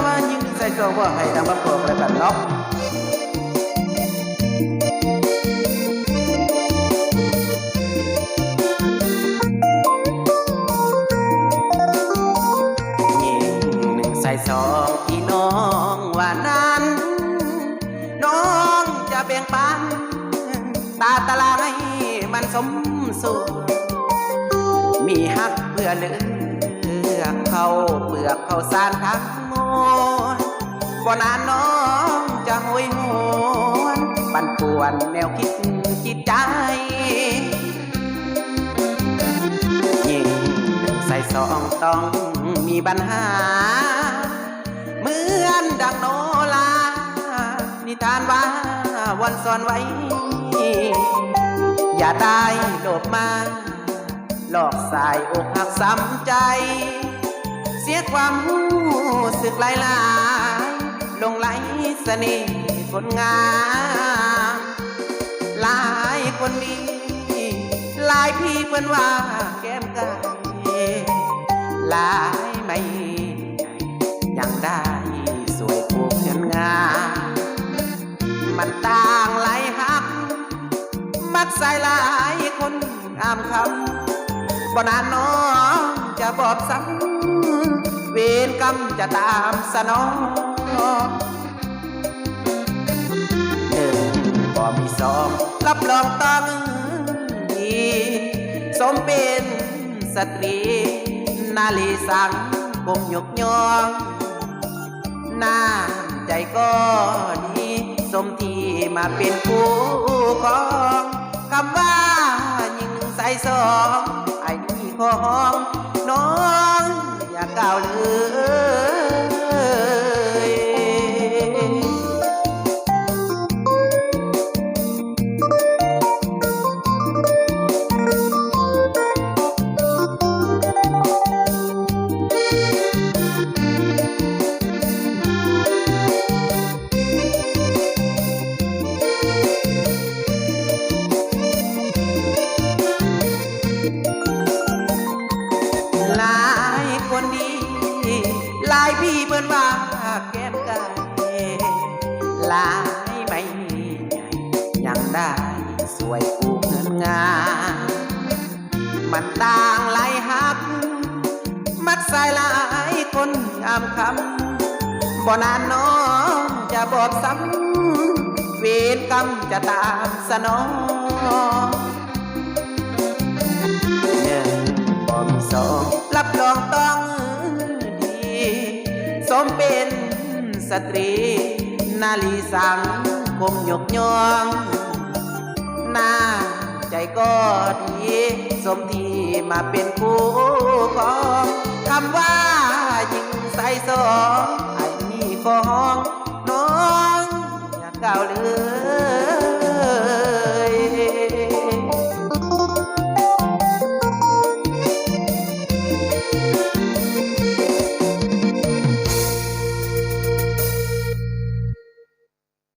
ว่ายิ่งใส่โซ่ว่าให้ทำมาพวกแล้วกันเนาะใส่สองพี่น้องว่านั้นน้องจะแบ่งปันตาตะลายมันสมสู่มีฮักเพื่อเลือกเขาเปลือกเขาสารทั้งหมดบ่นานน้องจะโหยหวนปั่นป่วนแนวคิดจิตใจยิ่งใส่สองต้องมีปัญหาเหมือนดังโนลานิทานว่าวันซ่อนไว้อย่าได้โลภมาหลอกสายอกหักซ้ำใจเสียความรู้สึกหลายๆลงไหลเสน่ห์คนงามหลายคนดีหลายพี่เปิ้นว่าแก้มไก่หลายไม่ยังได้สวยผูกเงินงามมันต่างหลายหักมักใส่หลายคนอามคำบ่นานน้องจะบอบซ้ำเวรกรรมจะตามสนองหนึ่งบ่มีสองรับรองต้องดีสมเป็นสตรีนาลีสังคมยกย่องน้ำใจก็ดีสมที่มาเป็นคู่ครองคำว่ายิ่งใส่สองไอ้นี่ของน้องอย่าก้าวเลยหลายคนดีหลายพี่เปิ้นว่าแก้มไก่หลายไม่ใหญ่ยังได้สวยผูกเงินงามมันต่างหลายหักมักใส่หลายคนอามคำบ่นานน้องจะบอกซ้ำเวรกรรมจะตามสนองบ่มีสองรับรองต้องดีสมเป็นสตรีนาลีสังคมยกย่องหน้าใจก็ดีสมที่มาเป็นคู่ครองคำว่ายิ่งใส่สองไอ้นี่ของน้องอย่าก้าวเลย